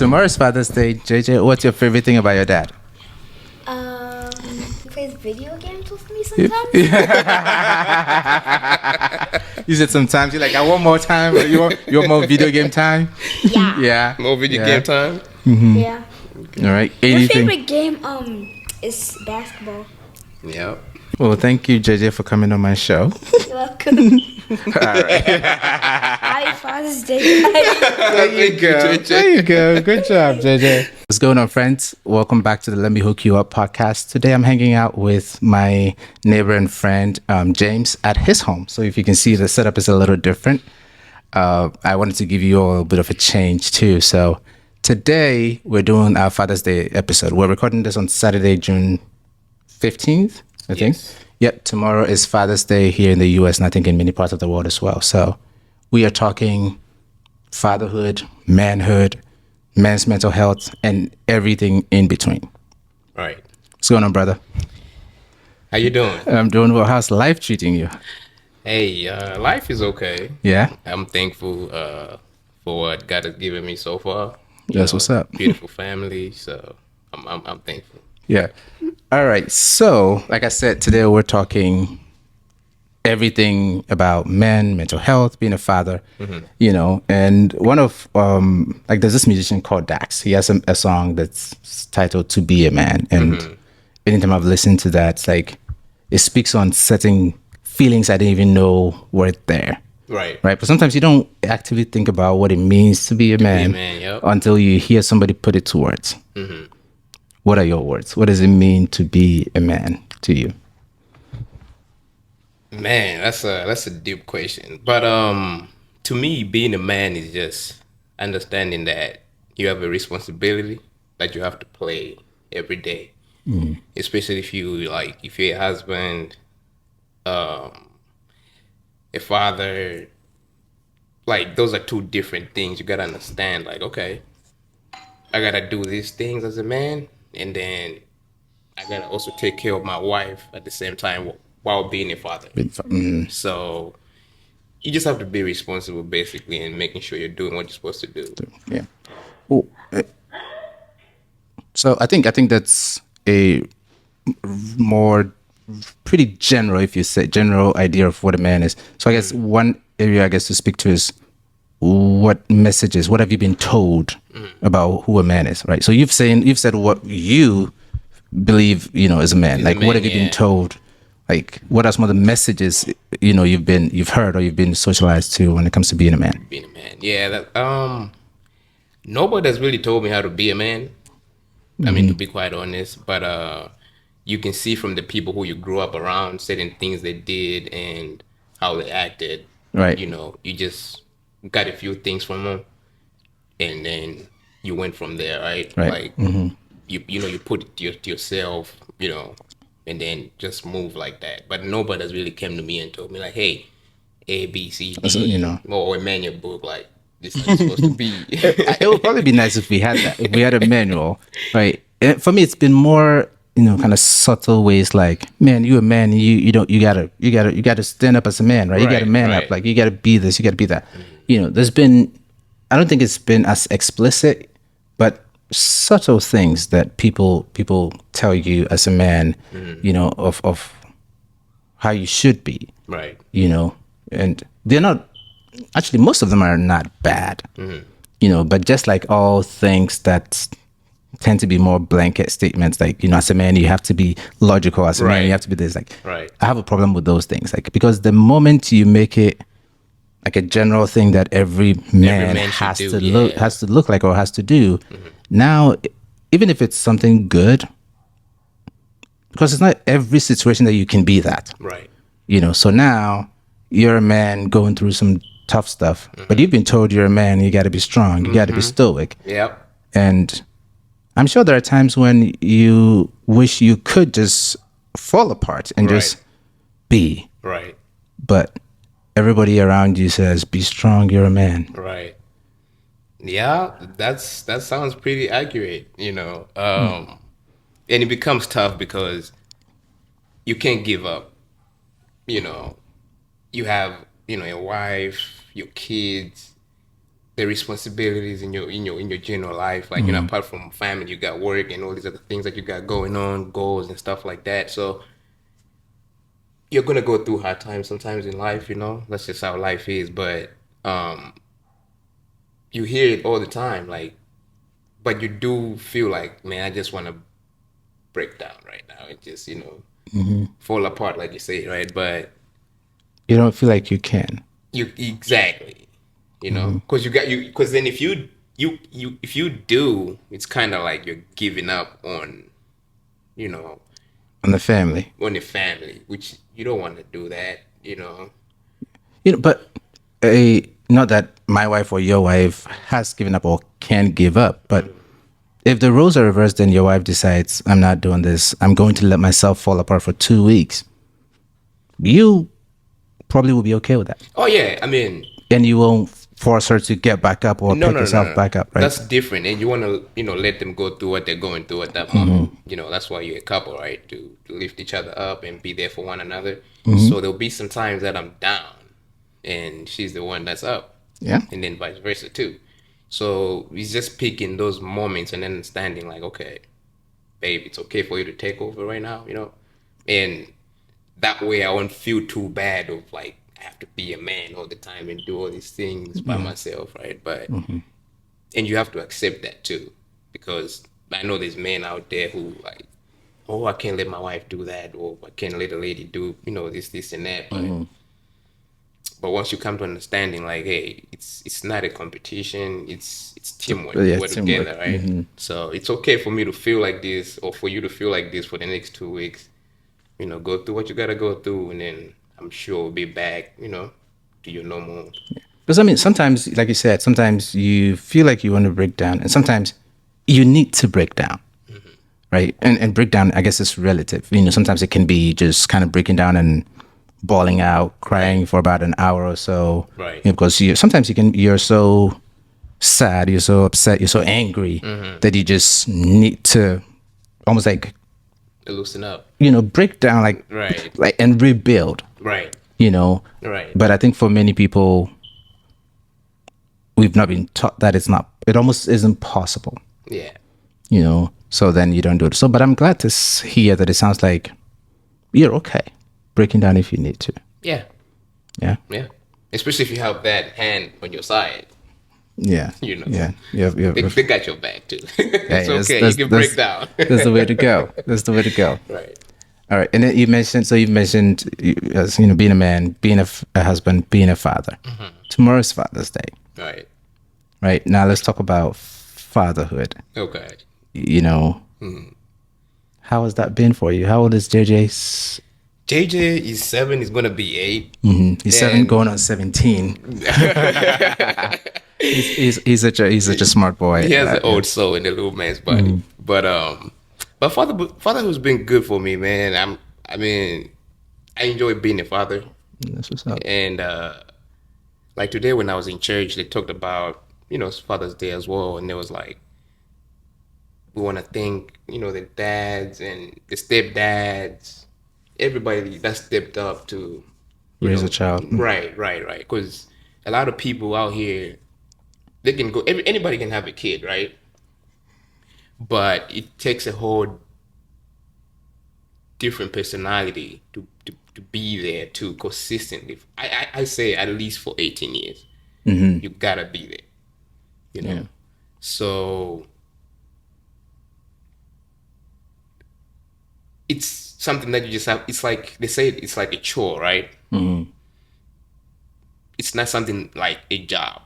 Tomorrow's Father's Day. JJ, what's your favorite thing about your dad? He plays video games with me Yep. sometimes. You said sometimes you're like, I want more time. You want more video game time? Yeah. Yeah. More video game time. Yeah. All right. Your Anything? favorite game is basketball. Yep. Well, thank you, JJ, for coming on my show. You're welcome. All right. Happy Father's Day. There you go. There you go. Good job, JJ. What's going on, friends? Welcome back to the Let Me Hook You Up podcast. Today, I'm hanging out with my neighbor and friend, James, at his home. So if you can see, the setup is a little different. I wanted to give you all a bit of a change, too. So today, we're doing our Father's Day episode. We're recording this on Saturday, June 15th, I think. Yep, tomorrow is Father's Day here in the US and I think in many parts of the world as well. So we are talking fatherhood, manhood, men's mental health, and everything in between. Right. What's going on, brother? How you doing? I'm doing well. How's life treating you? Hey, life is okay. Yeah? I'm thankful for what God has given me so far. That's what's up. Beautiful family, so I'm thankful. Yeah. All right. So, like I said, today we're talking everything about men, mental health, being a father, you know, and one of, like there's this musician called Dax. He has a song that's titled To Be a Man. And anytime I've listened to that, it's like, it speaks on certain feelings I didn't even know were there. Right. Right. But sometimes you don't actively think about what it means to be a man, Yep. until you hear somebody put it to words. What are your words? What does it mean to be a man to you? Man, that's a deep question. But to me, being a man is just understanding that you have a responsibility that you have to play every day. Especially if you're a husband, a father. Like those are two different things. You gotta understand. Like, okay, I gotta do these things as a man, and then I gotta also take care of my wife at the same time while being a father. So you just have to be responsible, basically, and making sure you're doing what you're supposed to do. Yeah. Well, so I think that's a more pretty general, if you say general idea of what a man is. So I guess one area I guess to speak to is what messages, what have you been told about who a man is, right? So you've said what you believe, you know, as a man. As a Like, man, what have you been told? Like, what are some of the messages, you know, you've heard or you've been socialized to when it comes to being a man? Being a man, yeah. That nobody has really told me how to be a man. I mean, to be quite honest, but you can see from the people who you grew up around, certain things they did and how they acted. Right. You know, you just got a few things from them, and then you went from there, right? Right. Like you put it to yourself, you know, and then just move like that. But nobody has really came to me and told me like, hey, A, B, C, D, So, you know. or a manual book like this is how it's supposed to be. It would probably be nice if we had that, if we had a manual, right? And for me, it's been more, you know, kind of subtle ways. Like, man, you a man, you gotta stand up as a man, right? You gotta Right, man right. up, like you gotta be this, you gotta be that. You know, I don't think it's been as explicit, but subtle things that people tell you as a man, you know, of how you should be, Right. you know, and they're not actually, most of them are not bad, you know, but just like all things that tend to be more blanket statements, like, you know, as a man you have to be logical, as a man Right. you have to be this, like, Right. I have a problem with those things, like, because the moment you make it like a general thing that every man man should has do, to look yeah. has to look like or has to do, now even if it's something good, because it's not every situation that you can be that, Right. you know. So now you're a man going through some tough stuff, but you've been told you're a man, you got to be strong, you got to be stoic. Yep. And I'm sure there are times when you wish you could just fall apart and Right. just be, Right. but everybody around you says, be strong, you're a man. Right. Yeah, that sounds pretty accurate, you know. And it becomes tough because you can't give up. You know, you have, you know, your wife, your kids, the responsibilities in your general life. Like, apart from family, you got work and all these other things that you got going on, goals and stuff like that. So you're gonna go through hard times sometimes in life. That's just how life is. But um, you hear it all the time, like, but you do feel like, man, I just want to break down right now and just fall apart, like you say, right? But You don't feel like you can. you exactly, because because then if you do, it's kind of like you're giving up on you know On the family. on the family, which you don't want to do that. But not that my wife or your wife has given up or can give up, but if the roles are reversed, then your wife decides, I'm not doing this. I'm going to let myself fall apart for 2 weeks. You probably will be okay with that. Oh yeah, I mean, And you won't force her to get back up or no, pick no, no, herself no. back up, right? That's different, and you want to, let them go through what they're going through at that moment. That's why you're a couple, right? To lift each other up and be there for one another. So there'll be some times that I'm down, and she's the one that's up, Yeah. and then vice versa too. So it's just picking those moments and understanding, like, okay, babe, it's okay for you to take over right now. And that way I won't feel too bad of like I have to be a man all the time and do all these things by myself, right? But and you have to accept that too, because I know there's men out there who like, oh, I can't let my wife do that, or I can't let a lady do this and that. But once you come to understanding, like, hey, it's not a competition, it's teamwork. Yeah, We're teamwork. together, right? So it's okay for me to feel like this, or for you to feel like this for the next 2 weeks. Go through what you gotta go through, and then I'm sure we'll be back, to your normal. Because I mean, sometimes, like you said, sometimes you feel like you want to break down, and sometimes you need to break down, right? And break down, I guess, is relative. Sometimes it can be just kind of breaking down and bawling out, crying for about an hour or so, Right. because sometimes you're so sad, you're so upset, you're so angry that you just need to almost like Loosen up. break down, like Right. and rebuild. Right. Right. But I think for many people, we've not been taught that it almost isn't possible, Yeah. so then you don't do it. So, but I'm glad to hear that it sounds like you're okay breaking down if you need to. Yeah. Yeah. Yeah. Especially if you have that hand on your side. Yeah. Yeah. Yeah. They got your back too. It's Hey, okay. You can break down. That's the way to go. That's the way to go. Right. All right. And then you've mentioned, as being a man, being a husband, being a father. Tomorrow's Father's Day. Right. Right. Now let's talk about fatherhood. Okay. How has that been for you? How old is JJ? JJ is 7. He's gonna be 8. He's 7 going on 17. he's such a smart boy. He has an old soul in the little man's body. But fatherhood's been good for me, man. I mean, I enjoy being a father. That's what's up. And like today when I was in church, they talked about it's Father's Day as well, and there was like, we want to thank the dads and the stepdads, everybody that stepped up to Raise a child. Right. Because a lot of people out here, they can go. Anybody can have a kid, right? But it takes a whole different personality to be there too consistently. I say at least for 18 years, you gotta be there. Yeah. So it's something that you just have. It's like they say, it's like a chore, right? It's not something like a job.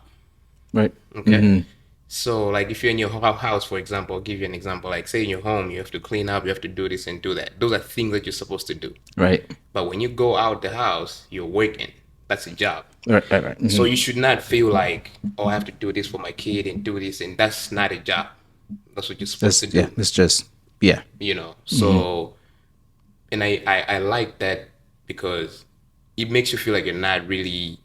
Right. Okay. So like if you're in your house, for example, I'll give you an example. Like say in your home, you have to clean up, you have to do this and do that. Those are things that you're supposed to do. Right. But when you go out the house, you're working. That's a job. Right. So you should not feel like, oh, I have to do this for my kid and do this, and that's not a job. That's what you're supposed to do. Yeah. It's just So, and I like that because it makes you feel like you're not really,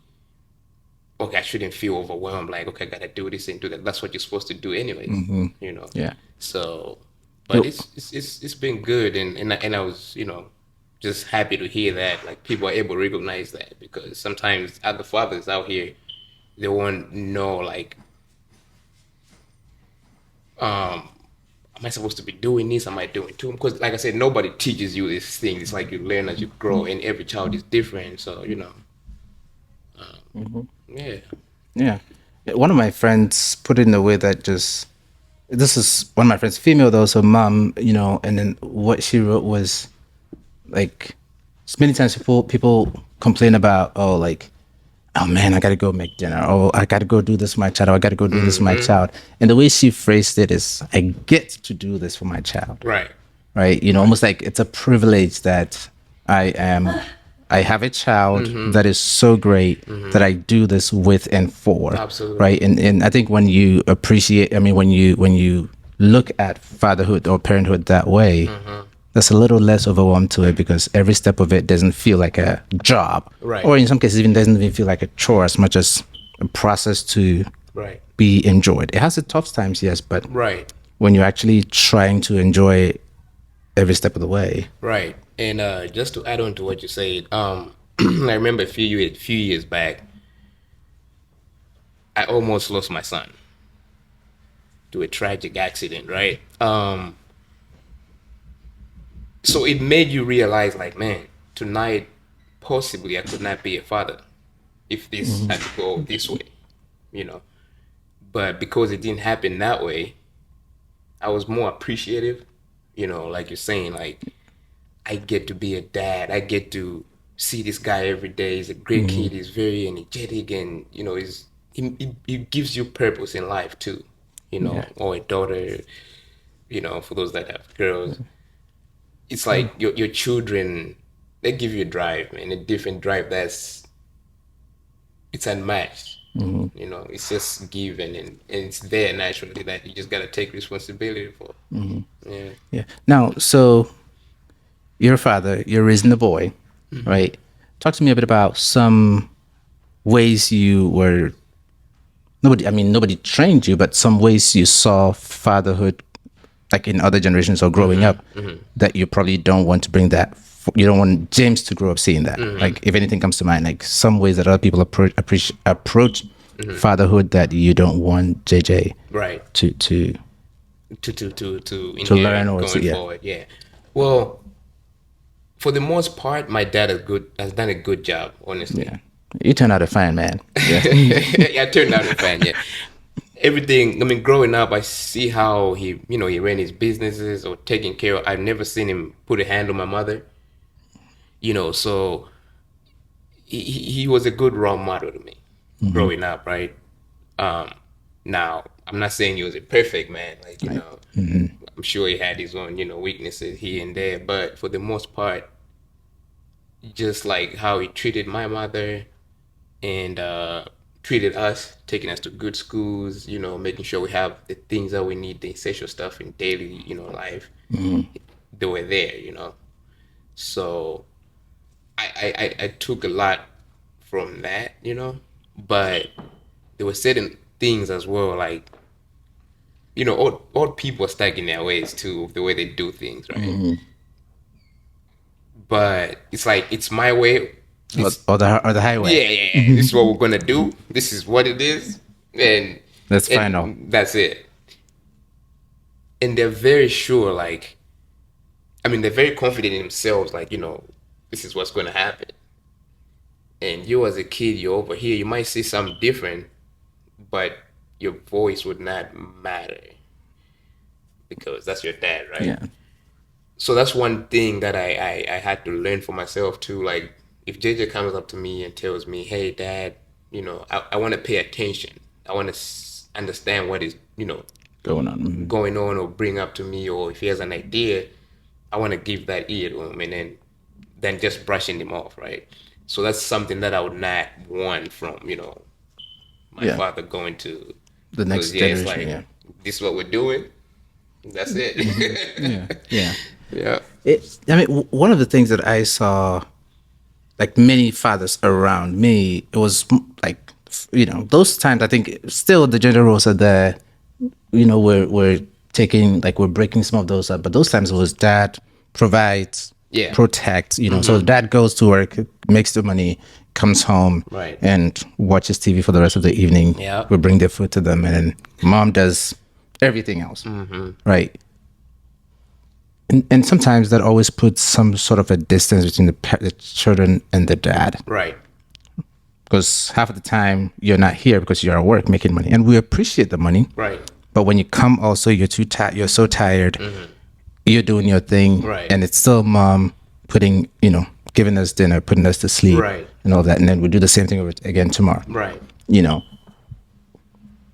okay, I shouldn't feel overwhelmed. Like, okay, I gotta do this and do that. That's what you're supposed to do anyways. Yeah. So, but it's been good, and I was just happy to hear that like people are able to recognize that, because sometimes other fathers out here, they won't know like Am I supposed to be doing this? Am I doing too? Because, like I said, nobody teaches you these things. It's like you learn as you grow, and every child is different. So, yeah. Yeah. One of my friends put it in a way that just, this is one of my friends, female though, so mom, and then what she wrote was like, many times people complain about, oh, like, oh man, I gotta go make dinner. Oh, I gotta go do this for my child. Or I gotta go do this for my child. And the way she phrased it is, I get to do this for my child. Right. Right. Almost like it's a privilege that I am. I have a child that is so great that I do this with and for. Absolutely. Right. And I think when you appreciate, I mean, when you look at fatherhood or parenthood that way, there's a little less overwhelmed to it because every step of it doesn't feel like a job. Right. Or in some cases, even doesn't even feel like a chore as much as a process to Right. be enjoyed. It has its tough times, yes, but Right. when you're actually trying to enjoy every step of the way. Right. And just to add on to what you said, I remember a few years back, I almost lost my son to a tragic accident, right? So it made you realize, like, man, tonight, possibly I could not be a father if this had to go this way, you know. But because it didn't happen that way, I was more appreciative, like you're saying, like, I get to be a dad. I get to see this guy every day. He's a great kid. He's very energetic, and it gives you purpose in life too, or a daughter, for those that have girls. It's like your children, they give you a drive, man, a different drive it's unmatched. It's just given and it's there naturally that you just gotta take responsibility for. Yeah. Yeah. Now, so you're a father, you're raising a boy, right? Talk to me a bit about some ways you were, nobody trained you, but some ways you saw fatherhood, like in other generations or growing up, that you probably don't want to bring that, you don't want James to grow up seeing that. Like, if anything comes to mind, like some ways that other people approach fatherhood that you don't want JJ Right. to To learn or going to, yeah. forward. Yeah. Well, for the most part, my dad has done a good job, honestly. Yeah. You turned out a fine man. Yeah. Yeah, I turned out a fan. Yeah, everything. I mean, growing up, I see how he ran his businesses or taking care of. I've never seen him put a hand on my mother. So he was a good role model to me growing up, right? Now I'm not saying he was a perfect man, like I'm sure he had his own weaknesses here and there, but for the most part, just like how he treated my mother and treated us, taking us to good schools, making sure we have the things that we need, the essential stuff in daily, life. They were there. So I took a lot from that, but there were certain things as well, like, old people are stuck in their ways too, the way they do things, right? But it's like, it's my way. Or the highway. Yeah. This is what we're gonna do. This is what it is, and That's final. That's it. And they're very sure, like, they're very confident in themselves, like, this is what's gonna happen. And you as a kid, you're over here, you might see something different, but your voice would not matter because that's your dad, right? Yeah. So that's one thing that I had to learn for myself too. Like, if JJ comes up to me and tells me, hey, dad, I want to pay attention. I want to understand what is, going on or bring up to me, or if he has an idea, I want to give that ear to him and then just brushing him off, right? So that's something that I would not want from, my father going to The next it's generation. like, this is what we're doing. That's it. Yeah. Yeah. One of the things that I saw, like many fathers around me, it was like, those times, I think still the gender roles are there, we're taking, like, we're breaking some of those up, but those times it was dad provides, Yeah. protect, so dad goes to work, makes the money, comes home, Right. and watches TV for the rest of the evening. Yeah. We bring their food to them, and then mom does everything else, right? And sometimes that always puts some sort of a distance between the children and the dad, Right. because half of the time you're not here because you're at work making money, and we appreciate the money. Right. But when you come, also you're too tired. You're so tired. You're doing your thing, Right. and it's still mom putting, giving us dinner, putting us to sleep, Right. and all that, and then we do the same thing again tomorrow. Right.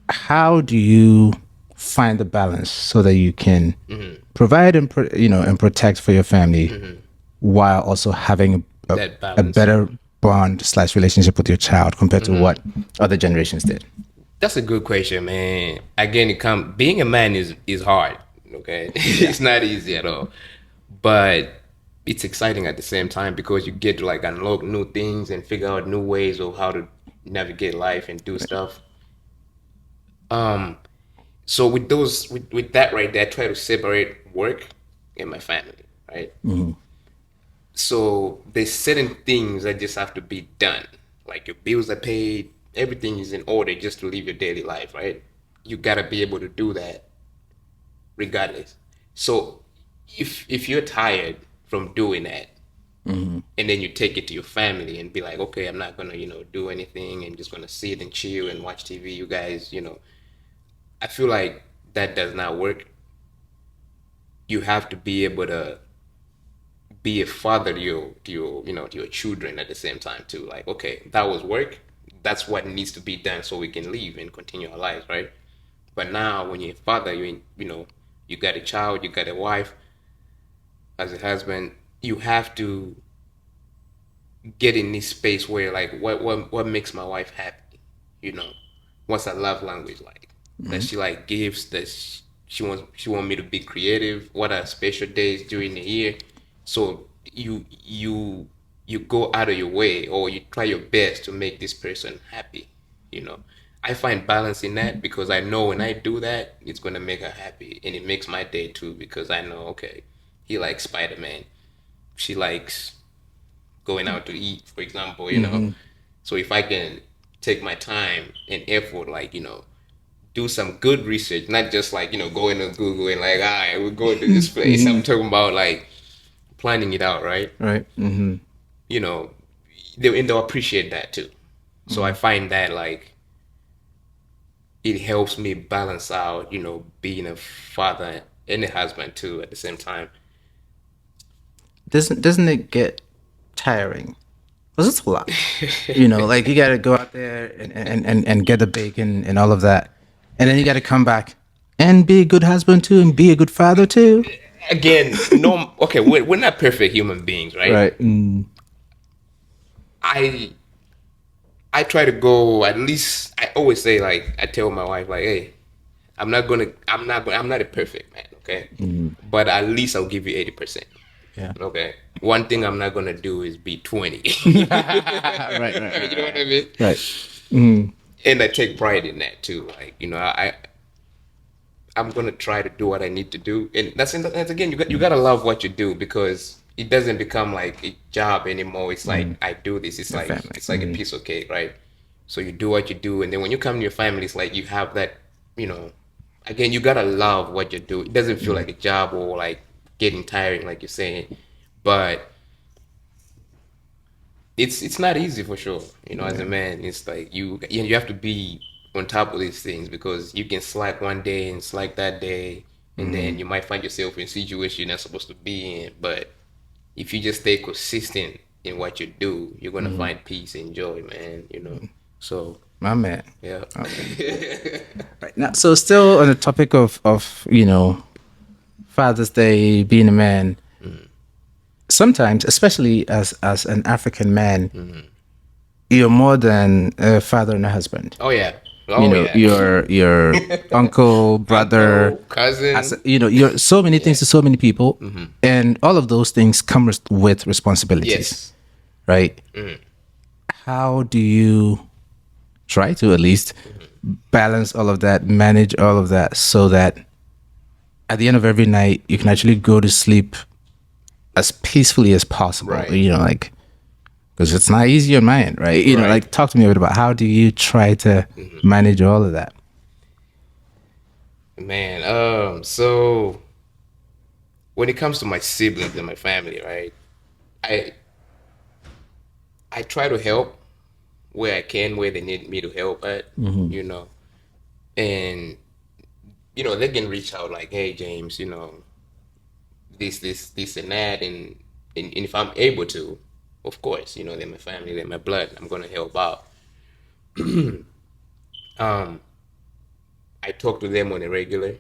How do you find the balance so that you can provide and protect for your family while also having That a balance. better bond / relationship with your child compared to what other generations did? That's a good question, man. Again, being a man is hard. Okay, it's not easy at all, but it's exciting at the same time because you get to like unlock new things and figure out new ways of how to navigate life and do stuff. So with that right there, I try to separate work and my family, right? So there's certain things that just have to be done. Like your bills are paid, everything is in order just to live your daily life, right? You gotta be able to do that regardless. So if you're tired from doing that, and then you take it to your family and be like, okay, I'm not gonna do anything and just gonna sit and chill and watch TV. You guys, I feel like that does not work. You have to be able to be a father to your children at the same time too. Like, okay, that was work. That's what needs to be done so we can live and continue our lives, right? But now, when you're a father, you got a child, you got a wife. As a husband, you have to get in this space where, like, what makes my wife happy? What's her love language like? That she like gives, that she want me to be creative. What are special days during the year? So you go out of your way, or you try your best to make this person happy. I find balance in that because I know when I do that, it's gonna make her happy, and it makes my day too because I know, okay, he likes Spider-Man, she likes going out to eat, for example. So if I can take my time and effort, like, do some good research, not just like, go into Google and like, all right, we're going to this place. I'm talking about like planning it out, right? Right. You know, they'll appreciate that too. So I find that like it helps me balance out, being a father and a husband too at the same time. Doesn't it get tiring? Because it's a lot. Like you got to go out there and get the bacon and all of that. And then you got to come back and be a good husband too and be a good father too. Again, no, okay, we're not perfect human beings, right? Right. I try to go, at least I always say, like, I tell my wife, like, hey, I'm not a perfect man, okay? But at least I'll give you 80%. Yeah. Okay. One thing I'm not gonna do is be 20. Right. You know what I mean? Right. And I take pride in that too. Like, I'm gonna try to do what I need to do, and that's again, you gotta love what you do, because it doesn't become like a job anymore. It's like, I do this. It's like family. it's like a piece of cake, right? So you do what you do, and then when you come to your family, it's like you have that. Again, you gotta love what you do. It doesn't feel like a job or like getting tiring, like you're saying, but it's not easy for sure. As a man, it's like you have to be on top of these things, because you can slack one day and slack that day, and then you might find yourself in a situation you're not supposed to be in. But if you just stay consistent in what you do, you're gonna find peace and joy, man. So My man. yeah. Right now, so still on the topic of Father's Day, being a man. Sometimes, especially as an African man, you're more than a father and a husband. Oh yeah. Oh Yeah. Your uncle, brother, Uncle, cousin. You're so many things to so many people, and all of those things come with responsibilities. Yes. Right. How do you try to at least balance all of that, manage all of that, so that at the end of every night you can actually go to sleep as peacefully as possible? Right. Because it's not easy on my end, right? Right. Talk to me a bit about how do you try to manage all of that? Man, so when it comes to my siblings and my family, right? I I try to help where I can, where they need me to help at, you know. And they can reach out like, hey James, this and that, and if I'm able to, of course, they're my family, they're my blood. I'm gonna help out. Um, I talk to them on a regular,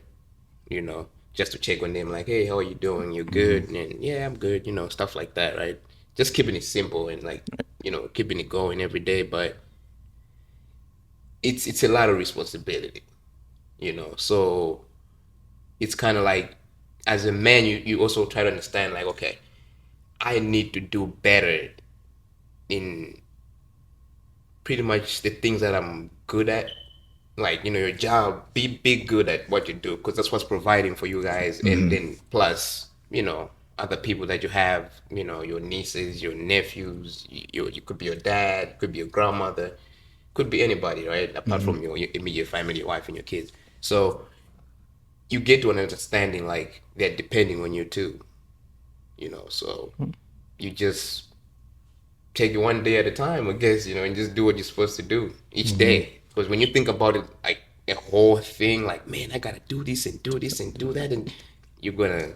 just to check on them, like, hey, how are you doing? You good? And yeah, I'm good, stuff like that, right? Just keeping it simple and like, keeping it going every day. But it's a lot of responsibility, So it's kind of like, as a man, you also try to understand, like, okay, I need to do better in pretty much the things that I'm good at. Like, your job, be good at what you do, because that's what's providing for you guys. And then plus, other people that you have, your nieces, your nephews, you could be your dad, could be your grandmother, could be anybody, right? Apart from your immediate family, your wife and your kids. So you get to an understanding like they're depending on you too, so you just take it one day at a time, I guess, and just do what you're supposed to do each day. Because when you think about it, like a whole thing, like, man, I gotta do this and do this and do that, and you're gonna,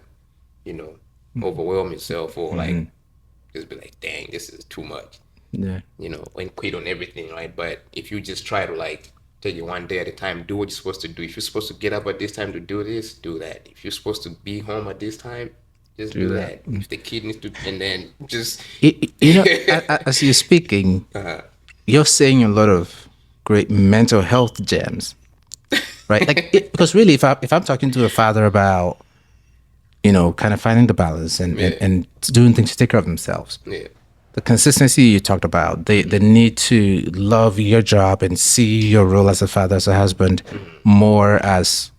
you know, overwhelm yourself, or like just be like, dang, this is too much, Yeah. and quit on everything, right? But if you just try to like take it one day at a time, do what you're supposed to do. If you're supposed to get up at this time to do this, do that. If you're supposed to be home at this time, just do that. If the kid needs to, and then just As you're speaking, you're saying a lot of great mental health gems, right? Like, because really, if I'm talking to a father about, kind of finding the balance and doing things to take care of themselves, yeah, the consistency you talked about, the need to love your job and see your role as a father, as a husband, more as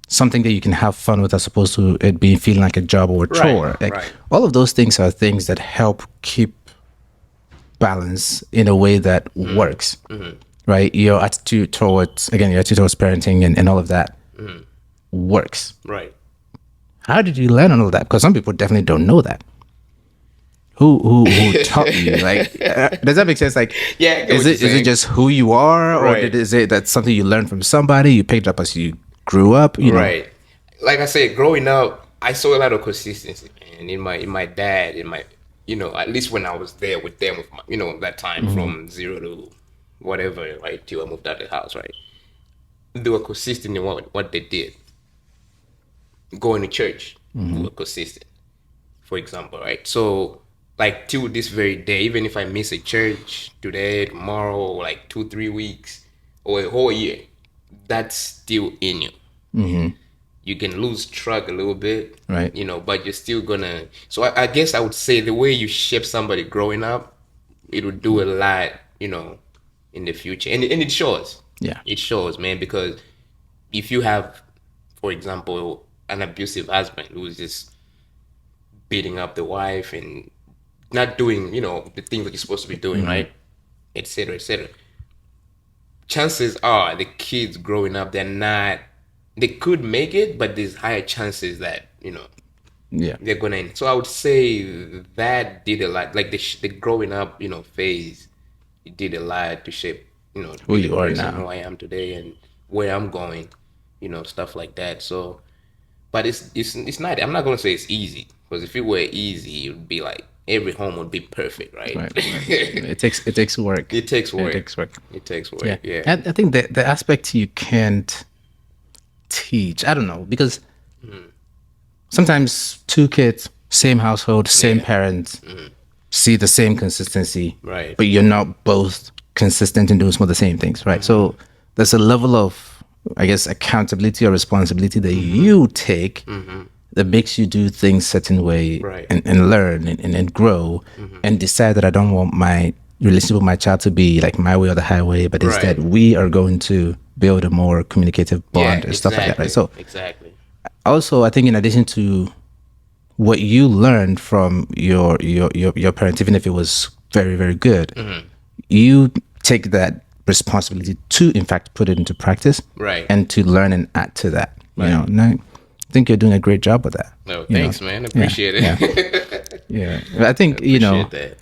something that you can have fun with, as opposed to it being feeling like a job or a chore. Like, right. all of those things are things that help keep balance in a way that works, right? Your attitude towards parenting and all of that works. Right. How did you learn all of that? Because some people definitely don't know that. Who taught you? Like, does that make sense? Like, Yeah, I get is what it you're is it saying. just who you are, or Right. is it that something you learned from somebody you picked up as you grew up? Right. Like I said, growing up, I saw a lot of consistency, man. In my dad, at least when I was there with them, with my, that time from 0 to whatever, right, till I moved out of the house, right. They were consistent in what they did. Going to church, they were consistent. For example, right. So, like, till this very day, even if I miss a church today, tomorrow, or like 2 3 weeks, or a whole year, that's still in you. You can lose track a little bit, Right. but you're still gonna. So I guess I would say the way you shape somebody growing up, it will do a lot, in the future, and it shows. Yeah. It shows, man, because if you have, for example, an abusive husband who's just beating up the wife and not doing, the things that you're supposed to be doing, right, etc., etc. Chances are the kids growing up, they're not. They could make it, but there's higher chances that Yeah. they're gonna end. So I would say that did a lot. Like the growing up, phase, it did a lot to shape, to Who be the you are person now. who I am today and where I'm going, stuff like that. So, but it's not. I'm not gonna say it's easy, because if it were easy, it would be like every home would be perfect, right? Right. It takes work. It takes work. It takes work. It takes work. Yeah. Yeah. And I think the aspect you can't teach, I don't know, because sometimes two kids, same household, same Yeah. parents, see the same consistency, Right. but you're not both consistent in doing some of the same things, right? So there's a level of, I guess, accountability or responsibility that you take that makes you do things certain way, Right. and learn and grow, and decide that I don't want my relationship with my child to be like my way or the highway, but instead Right. we are going to build a more communicative bond and stuff like that, right? So exactly. also, I think in addition to what you learned from your parents, even if it was very, very good, you take that responsibility to, in fact, put it into practice, Right. and to learn and add to that, You know, and I think you're doing a great job with that. No, you know. thanks, man. Appreciate it. Yeah. I think, Appreciate that.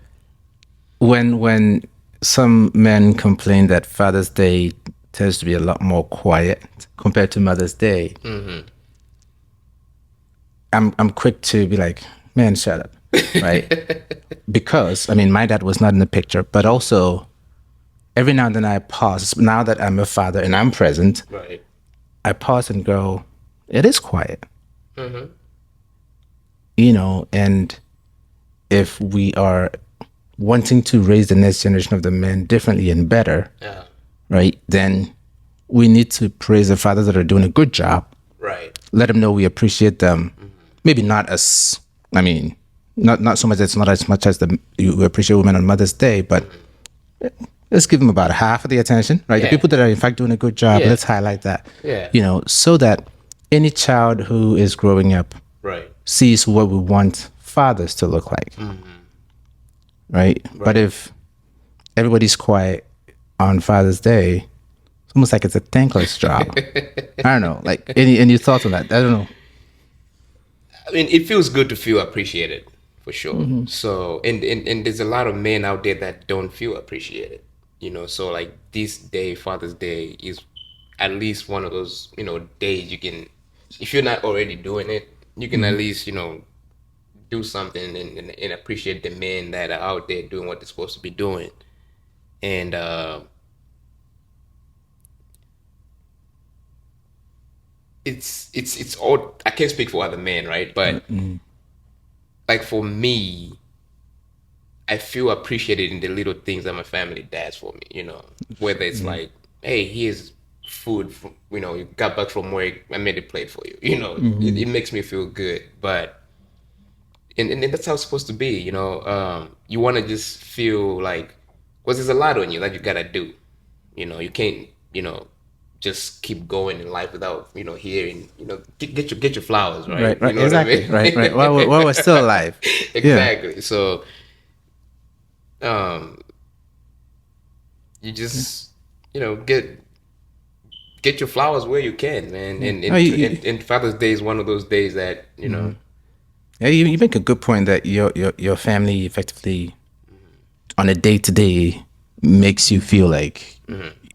when some men complain that Father's Day tends to be a lot more quiet compared to Mother's Day, I'm quick to be like, man, shut up, right? Because I mean, my dad was not in the picture, but also every now and then I pause. Now that I'm a father and I'm present, Right. I pause and go, it is quiet, you know. And if we are wanting to raise the next generation of the men differently and better, Yeah. right, then we need to praise the fathers that are doing a good job. Right. Let them know we appreciate them. Maybe not as, I mean, not so much. It's not as much as you appreciate women on Mother's Day, but let's give them about half of the attention, right? Yeah. The people that are in fact doing a good job, Yeah. let's highlight that. Yeah. You know, so that any child who is growing up Right. sees what we want fathers to look like, right? But if everybody's quiet on Father's Day, it's almost like it's a thankless job. I don't know. Like any thoughts on that? I don't know. I mean, it feels good to feel appreciated, for sure. So, and there's a lot of men out there that don't feel appreciated, you know. So, like this day, Father's Day, is at least one of those, you know, days you can, if you're not already doing it, you can at least, you know, do something and appreciate the men that are out there doing what they're supposed to be doing. And it's all, I can't speak for other men, right? But like for me, I feel appreciated in the little things that my family does for me, you know, whether it's like, hey, here's food, from, you know, you got back from work, I made a plate for you, you know, it makes me feel good. But, and that's how it's supposed to be, you know, you want to just feel like, because there's a lot on you that you got to do, you know, you can't, you know, just keep going in life without, you know, hearing, you know, get your flowers, right? Right, You know exactly. what I mean? Right. While we're still alive. Exactly. So, um, you just, you know, get your flowers where you can, man. Oh, And Father's Day is one of those days that, you know, Yeah, you make a good point that your family effectively on a day to day makes you feel like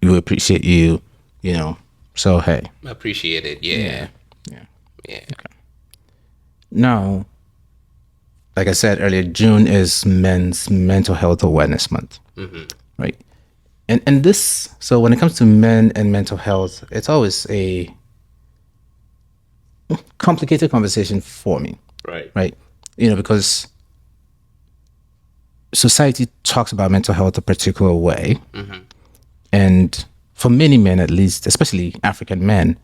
you appreciate you know. So hey, appreciate it. Yeah. yeah. Yeah. Now, like I said earlier, June is Men's Mental Health Awareness Month, right? And this, so when it comes to men and mental health, it's always a complicated conversation for me, Right. right? You know, because society talks about mental health a particular way, and for many men, at least, especially African men,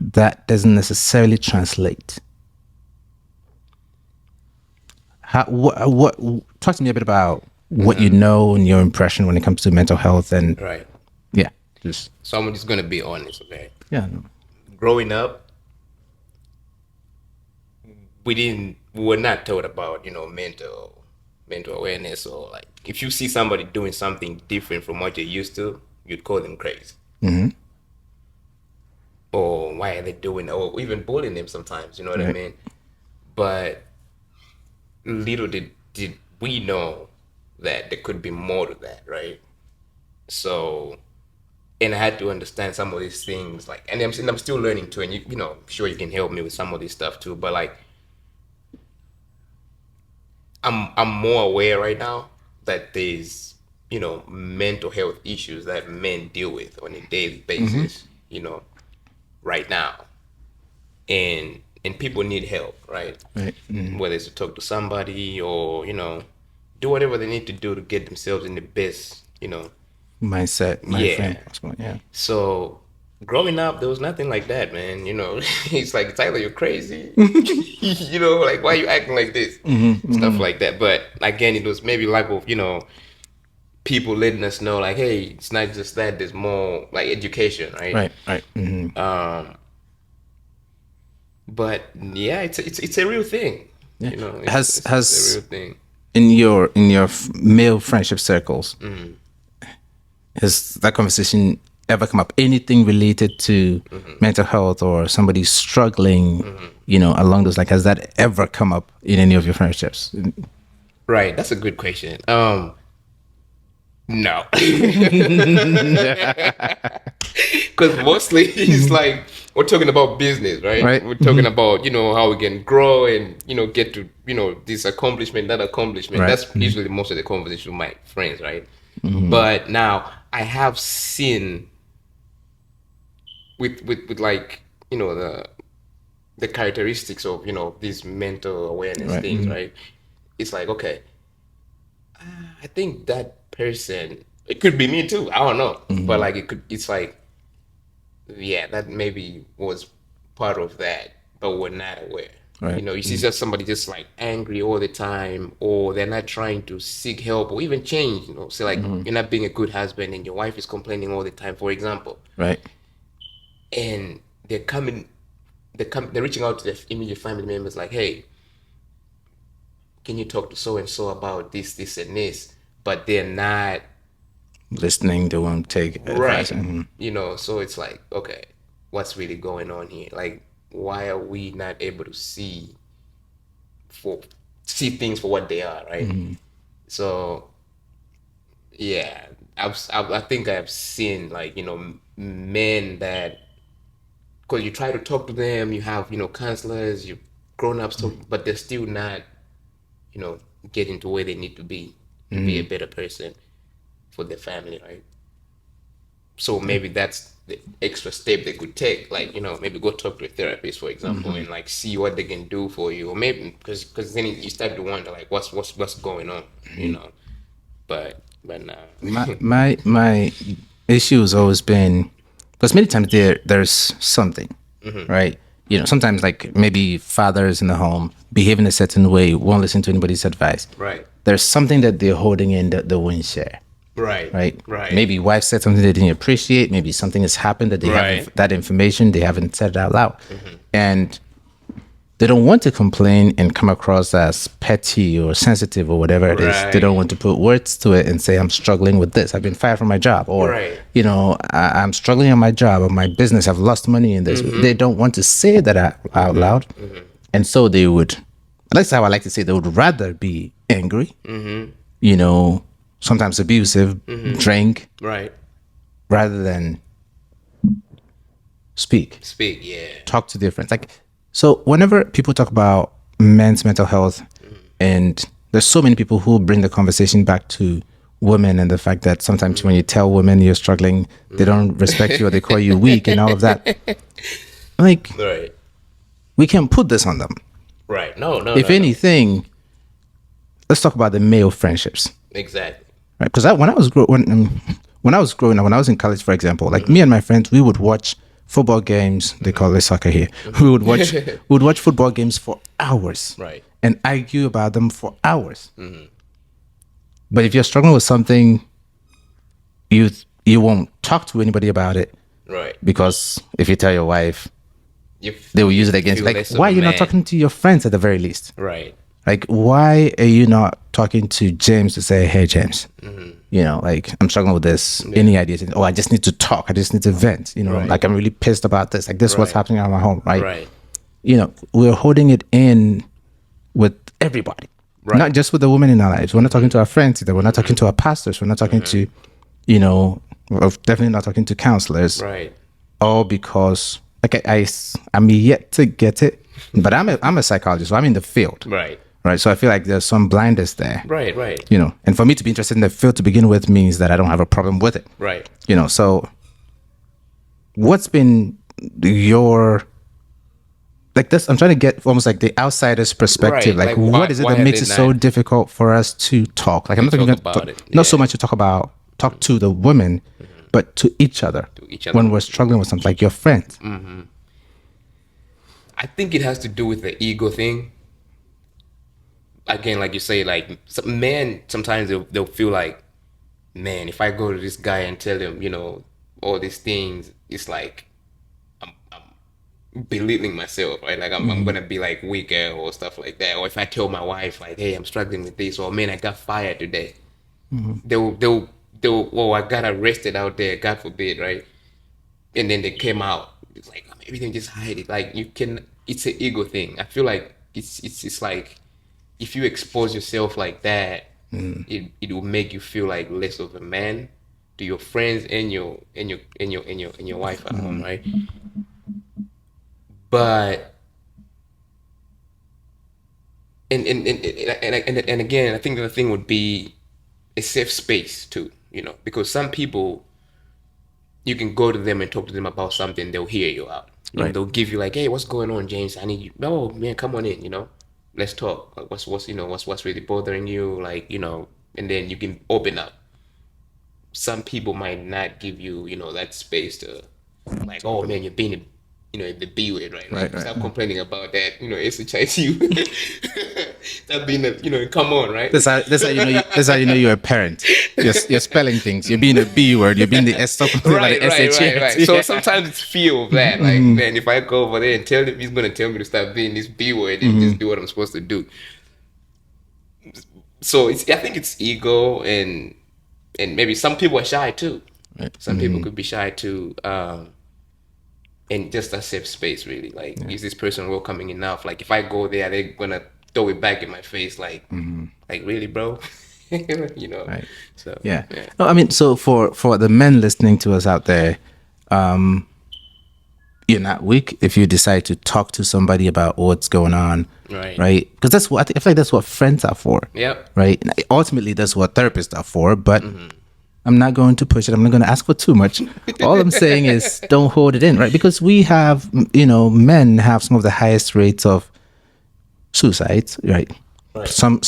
that doesn't necessarily translate. How, what? Talk to me a bit about what you know and your impression when it comes to mental health, and Right. yeah, just So I'm just gonna be honest, okay? yeah, no. Growing up, we were not taught about, you know, mental awareness, or like if you see somebody doing something different from what you're used to, you'd call them crazy. Or why are they doing, or even bullying them sometimes, you know what I Right. mean? But little did we know that there could be more to that, right? So, and I had to understand some of these things, like, and I'm still learning too, and you know, sure you can help me with some of this stuff too, but like, I'm more aware right now that there's, you know, mental health issues that men deal with on a daily basis, you know, right now, and people need help, right? Right. Whether it's to talk to somebody or, you know, do whatever they need to do to get themselves in the best, you know. Mindset, mind Yeah. frame possible. Yeah. So growing up, there was nothing like that, man. You know, it's like, Tyler, you're crazy. You know, like, why are you acting like this? Stuff like that. But again, it was maybe lack of, you know, people letting us know, like, hey, it's not just that. There's more, like, education, right? Right. But yeah, it's a real thing. You know, it's a real thing. in your male friendship circles, has that conversation ever come up? Anything related to mental health or somebody struggling, along those, like, has that ever come up in any of your friendships? Right, that's a good question. No, because mostly it's like we're talking about business, right? Right. We're talking about how we can grow and get to this accomplishment, that accomplishment. Right. That's usually most of the conversation with my friends, right? But now I have seen with like the characteristics of these mental awareness Right. things, right? It's like, okay, I think that person, it could be me too. I don't know, but like it's like, yeah, that maybe was part of that, but we're not aware. Right. You see just somebody just like angry all the time, or they're not trying to seek help or even change. Say like you're not being a good husband, and your wife is complaining all the time, for example, Right. and they're reaching out to their immediate family members, like, hey, can you talk to so and so about this, and this? But they're not Listening, they won't take right. advice. So it's like, okay, what's really going on here? Like, why are we not able to see things for what they are, right? So yeah, I think I've seen like men that, because you try to talk to them, you have counselors, you grown ups talk, but they're still not getting to where they need to be a better person for their family, right? So maybe that's the extra step they could take, like maybe go talk to a therapist, for example, and like see what they can do for you, or maybe because then you start to wonder like what's going on, but nah. My issue has always been, because many times there's something, right? Sometimes like maybe fathers in the home behave in a certain way, won't listen to anybody's advice. Right. There's something that they're holding in that they won't share. Right. Right. Maybe wife said something they didn't appreciate. Maybe something has happened that they haven't, that information they haven't said it out loud, and they don't want to complain and come across as petty or sensitive or whatever it is. They don't want to put words to it and say, I'm struggling with this. I've been fired from my job, or I'm struggling on my job or my business. I've lost money in this. They don't want to say that out loud, and so they would. That's how I like to say, they would rather be angry, sometimes abusive, drink, Right. rather than speak, Yeah. talk to their friends. Like, so whenever people talk about men's mental health, and there's so many people who bring the conversation back to women and the fact that sometimes when you tell women you're struggling, they don't respect you or they call you weak and all of that. Like, Right. we can't put this on them. Right. No. If anything, let's talk about the male friendships. Exactly. Right, because when I was growing up, when I was in college, for example, like me and my friends, we would watch football games. They call it soccer here. We would watch football games for hours, Right. and argue about them for hours. But if you're struggling with something, you won't talk to anybody about it, Right. because if you tell your wife, You they will use it against you. feel Like, less of why a are you not man. talking to your friends at the very least? Right. Like, why are you not talking to James to say, hey, James, like, I'm struggling with this. Any ideas? Oh, I just need to talk. I just need to vent. Right. Like, I'm really pissed about this. Like, this is what's Right. happening at my home, right? Right. We're holding it in with everybody, Right. not just with the women in our lives. We're not talking to our friends either. We're not talking to our pastors. We're not talking to, we're definitely not talking to counselors. Right. All because, like, I'm yet to get it, but I'm a psychologist, so I'm in the field. Right. Right. So I feel like there's some blindness there. Right. Right. And for me to be interested in the field to begin with means that I don't have a problem with it. Right. So what's been your, like, this, I'm trying to get almost like the outsider's perspective. Right, Like, like, what is it why that have makes they it so not- difficult for us to talk? Like, I'm not talk talking about it, not so yeah. much to talk to the women, but to each other. each other. When we're struggling with something, like your friends. I think it has to do with the ego thing. Again, like you say, like men sometimes they'll feel like, man, if I go to this guy and tell him, all these things, it's like I'm belittling myself, right? Like I'm gonna be like weaker or stuff like that. Or if I tell my wife, like, hey, I'm struggling with this, or man, I got fired today, they'll I got arrested out there, God forbid, right? and then they came out. It's like maybe they just hide it. Like you can, it's an ego thing. I feel like it's like if you expose yourself like that, it will make you feel like less of a man to your friends and your wife at home, right? But and again, I think the thing would be a safe space too, because some people you can go to them and talk to them about something, they'll hear you out. Right. They'll give you like, hey, what's going on, James? I need you. No, man, come on in, let's talk. Like, what's really bothering you, like, and then you can open up. Some people might not give you, that space to, like, oh man, you're being the B word, right? Right, right. Stop complaining about that, it's a chase you. Stop being come on, right? That's how you know you're a parent. You're spelling things. You're being a B word. You're being the S. Stop complaining Right, about the SH. right. So sometimes it's fear of that. Like, man, if I go over there and tell him, he's gonna tell me to stop being this B word and just do what I'm supposed to do. So I think it's ego, and maybe some people are shy too. Right. Some people could be shy too. And just a safe space, really. Like, is this person welcoming enough? Like, if I go there, they're gonna throw it back in my face, like really, bro. Right. So Yeah. No, I mean, so for the men listening to us out there, you're not weak if you decide to talk to somebody about what's going on. Right. Right. Because that's what I feel like that's what friends are for. Yep. Right. And ultimately, that's what therapists are for. But I'm not going to push it. I'm not going to ask for too much. All I'm saying is don't hold it in, right? Because we have, men have some of the highest rates of suicides, right? Some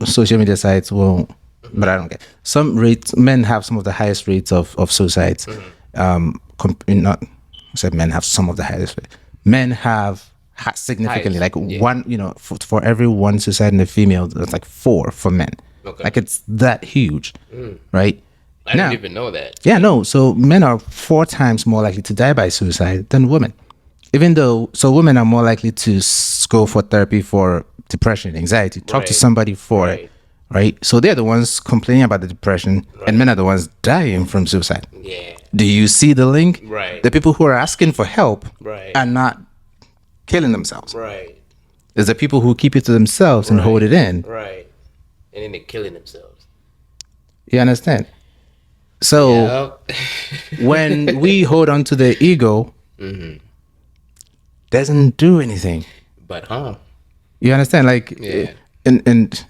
social media sites will, but I don't care. Men have some of the highest rates of suicides. Not I said men have some of the highest. Men have significantly, Highest, like yeah. one, for every one suicide in a female, there's like 4 for men. Okay. Like it's that huge, right? I didn't even know that. Yeah, no. So men are 4 times more likely to die by suicide than women. So women are more likely to go for therapy for depression, anxiety, talk to Right. somebody for Right. it, right? So they're the ones complaining about the depression, and men are the ones dying from suicide. Yeah. Do you see the link? Right. The people who are asking for help Right. are not killing themselves. Right. It's the people who keep it to themselves and hold it in. Right. And then they're killing themselves. You understand? So Yep. when we hold on to the ego, doesn't do anything. But You understand? Like, Yeah. and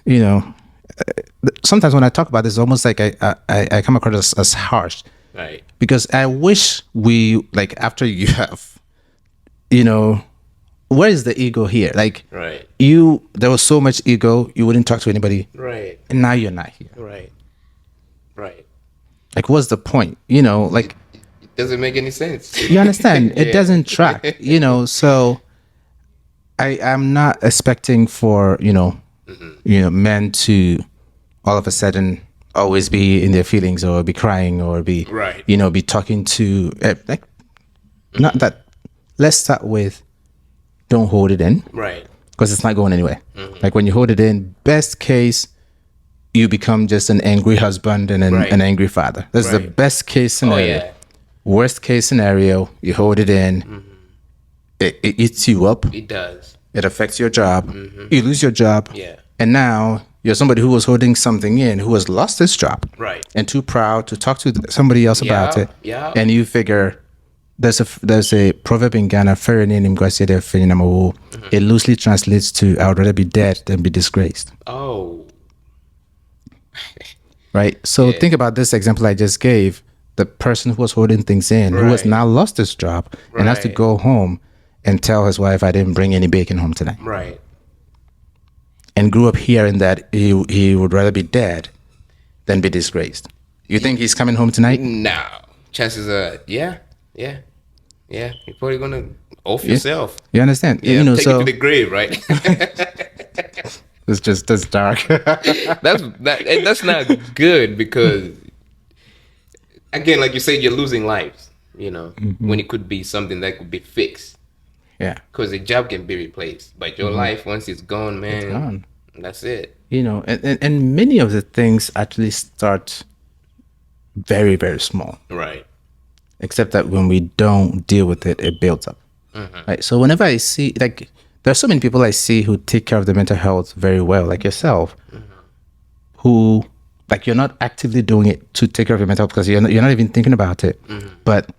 sometimes when I talk about this, it's almost like I come across as harsh, right. because I wish we, like, after you have, where is the ego here? Like, Right. there was so much ego, you wouldn't talk to anybody, Right. and now you're not here. Right. Right. Like, what's the point? Like, It doesn't make any sense. you understand? It Yeah. doesn't track, so I'm not expecting for, men to all of a sudden always be in their feelings or be crying or be, Right. be talking to, like, not that. Let's start with don't hold it in, Right. because it's not going anywhere. Like, when you hold it in, best case, you become just an angry husband and Right. an angry father. That's the Right. best case scenario. yeah. Worst case scenario, you hold it in, it eats you up, It does. it affects your job, you lose your job, Yeah. and now you're somebody who was holding something in, who has lost his job, Right. and too proud to talk to somebody else about Yeah, it. yeah. And you figure there's a proverb in Ghana, it loosely translates to, I would rather be dead than be disgraced. Oh. Right? So Yeah. think about this example I just gave. The person who was holding things in, who has Right. now lost his job and has to Right. go home and tell his wife, I didn't bring any bacon home tonight. Right. And grew up hearing that he would rather be dead than be disgraced. You think he's coming home tonight? No. Chances are, yeah. You're probably gonna off yourself. You understand? Yeah. Take so it to the grave, right? that's dark. That's not good, because again, like you said, you're losing lives. When it could be something that could be fixed. Yeah. Because the job can be replaced, but your life, once it's gone, man, gone. that's it. And many of the things actually start very, very small. Right. except that when we don't deal with it, it builds up. Right. So whenever I see, like, there's so many people I see who take care of their mental health very well, like yourself, who, like, you're not actively doing it to take care of your mental health because you're not even thinking about it, but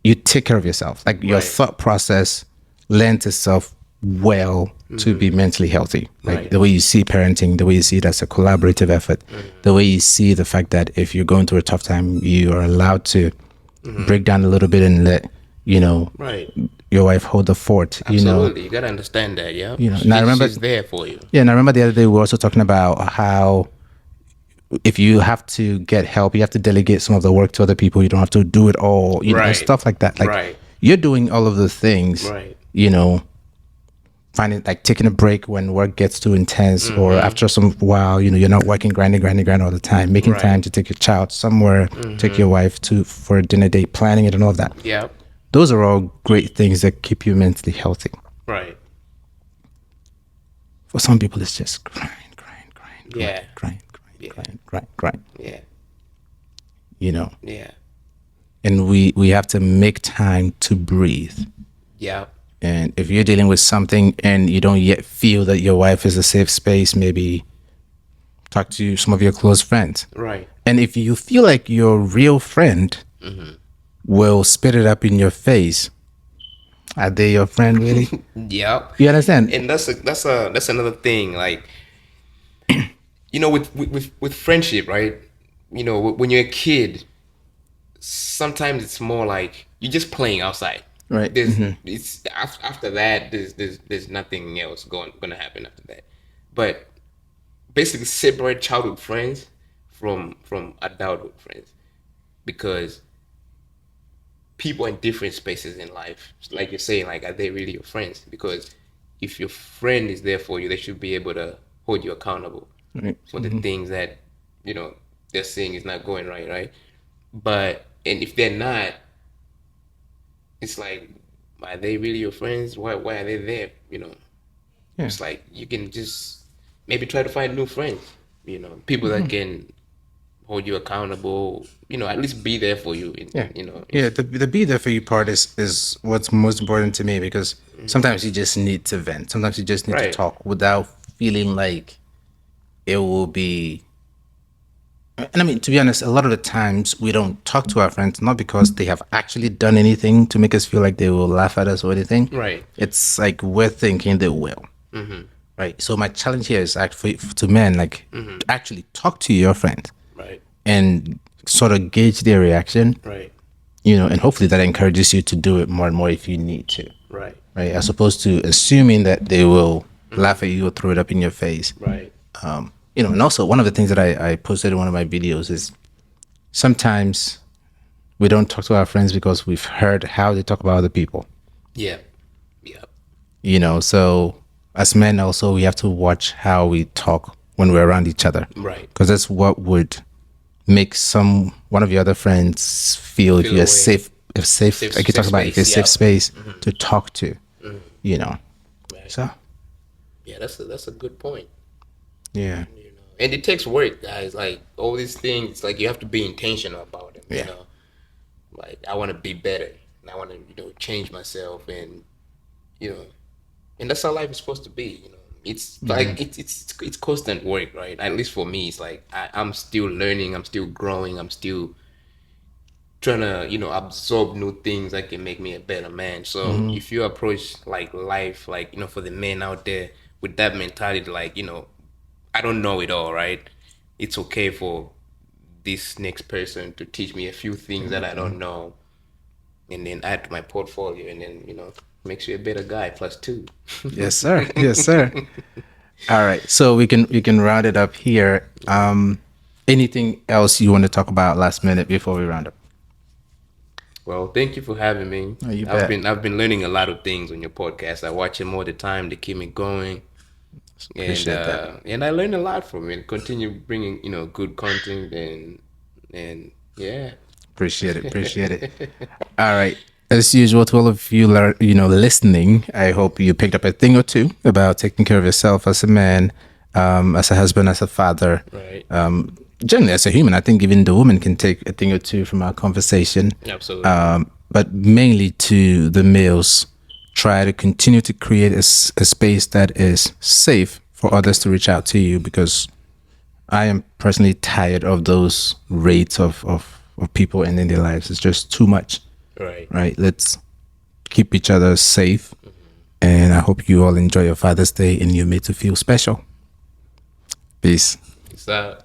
you take care of yourself. Like, your Right. thought process lends itself well to be mentally healthy. Like, Right. the way you see parenting, the way you see it as a collaborative effort, the way you see the fact that if you're going through a tough time, you are allowed to break down a little bit and let, Right. your wife hold the fort, Absolutely. You gotta understand that, yeah. and I remember- She's there for you. Yeah, and I remember the other day we were also talking about how if you have to get help, you have to delegate some of the work to other people. You don't have to do it all, Right. stuff like that. Like, Right. you're doing all of the things, Right. finding, like, taking a break when work gets too intense, or after some while, you're not working, grinding all the time, making Right. time to take your child somewhere, take your wife for a dinner date, planning it and all that. Yeah. Those are all great things that keep you mentally healthy. Right. For some people, it's just grind, Yeah. grind. Yeah. Yeah. And we have to make time to breathe. Yeah. And if you're dealing with something and you don't yet feel that your wife is a safe space, maybe talk to some of your close friends. Right. And if you feel like your real friend will spit it up in your face, are they your friend really? Yeah. You understand? And that's another thing. Like, with friendship, right? When you're a kid, sometimes it's more like you're just playing outside. Right. It's after that. There's nothing else gonna happen after that. But basically, separate childhood friends from adulthood friends, because people in different spaces in life. Like you're saying, like, are they really your friends? Because if your friend is there for you, they should be able to hold you accountable Right. for the things that they're saying is not going right. And if they're not, it's like, are they really your friends? Why are they there? Yeah. It's like you can just maybe try to find new friends. People that can hold you accountable. At least be there for you. Yeah, the be there for you part is what's most important to me, because sometimes you just need to vent. Sometimes you just need to Right. talk without feeling like it will be. And I mean, to be honest, a lot of the times we don't talk to our friends not because they have actually done anything to make us feel like they will laugh at us or anything. Right. It's like we're thinking they will. Right. So my challenge here is actually to men, like, actually talk to your friends Right. and sort of gauge their reaction. Right. And hopefully that encourages you to do it more and more if you need to, Right. right? As opposed to assuming that they will laugh at you or throw it up in your face. Right. And also one of the things that I posted in one of my videos is sometimes we don't talk to our friends because we've heard how they talk about other people. Yeah. Yeah. So as men also, we have to watch how we talk when we're around each other. Right. Because that's what would make one of your other friends feel if Feel you're away. safe, like you talk about, if it's space, safe yeah. space to talk to, Right. So, Yeah, that's a good point. yeah. And it takes work, guys. Like, all these things, like, you have to be intentional about it. Yeah. Like, I want to be better, and I want to change myself, and and that's how life is supposed to be. It's like it's constant work, right? At least for me, it's like I'm still learning, I'm still growing, I'm still trying to absorb new things that can make me a better man. So if you approach like life, like for the men out there with that mentality, like I don't know it all, right? It's okay for this next person to teach me a few things that I don't know, and then add to my portfolio, and then makes you a better guy +2. Yes, sir. Yes, sir. All right. So we can round it up here. Anything else you want to talk about last minute before we round up? Well, thank you for having me. Oh, you I've bet. been learning a lot of things on your podcast. I watch them all the time. They keep me going. Appreciate that. And I learned a lot from it. Continue bringing good content, and yeah. Appreciate it. All right. As usual, to all of you, listening, I hope you picked up a thing or two about taking care of yourself as a man, as a husband, as a father. Right. generally as a human, I think even the woman can take a thing or two from our conversation. Absolutely. But mainly to the males, try to continue to create a space that is safe for others to reach out to you, because I am personally tired of those rates of people ending their lives. It's just too much, Right. right? Let's keep each other safe. And I hope you all enjoy your Father's Day and you're made to feel special. Peace. Peace out.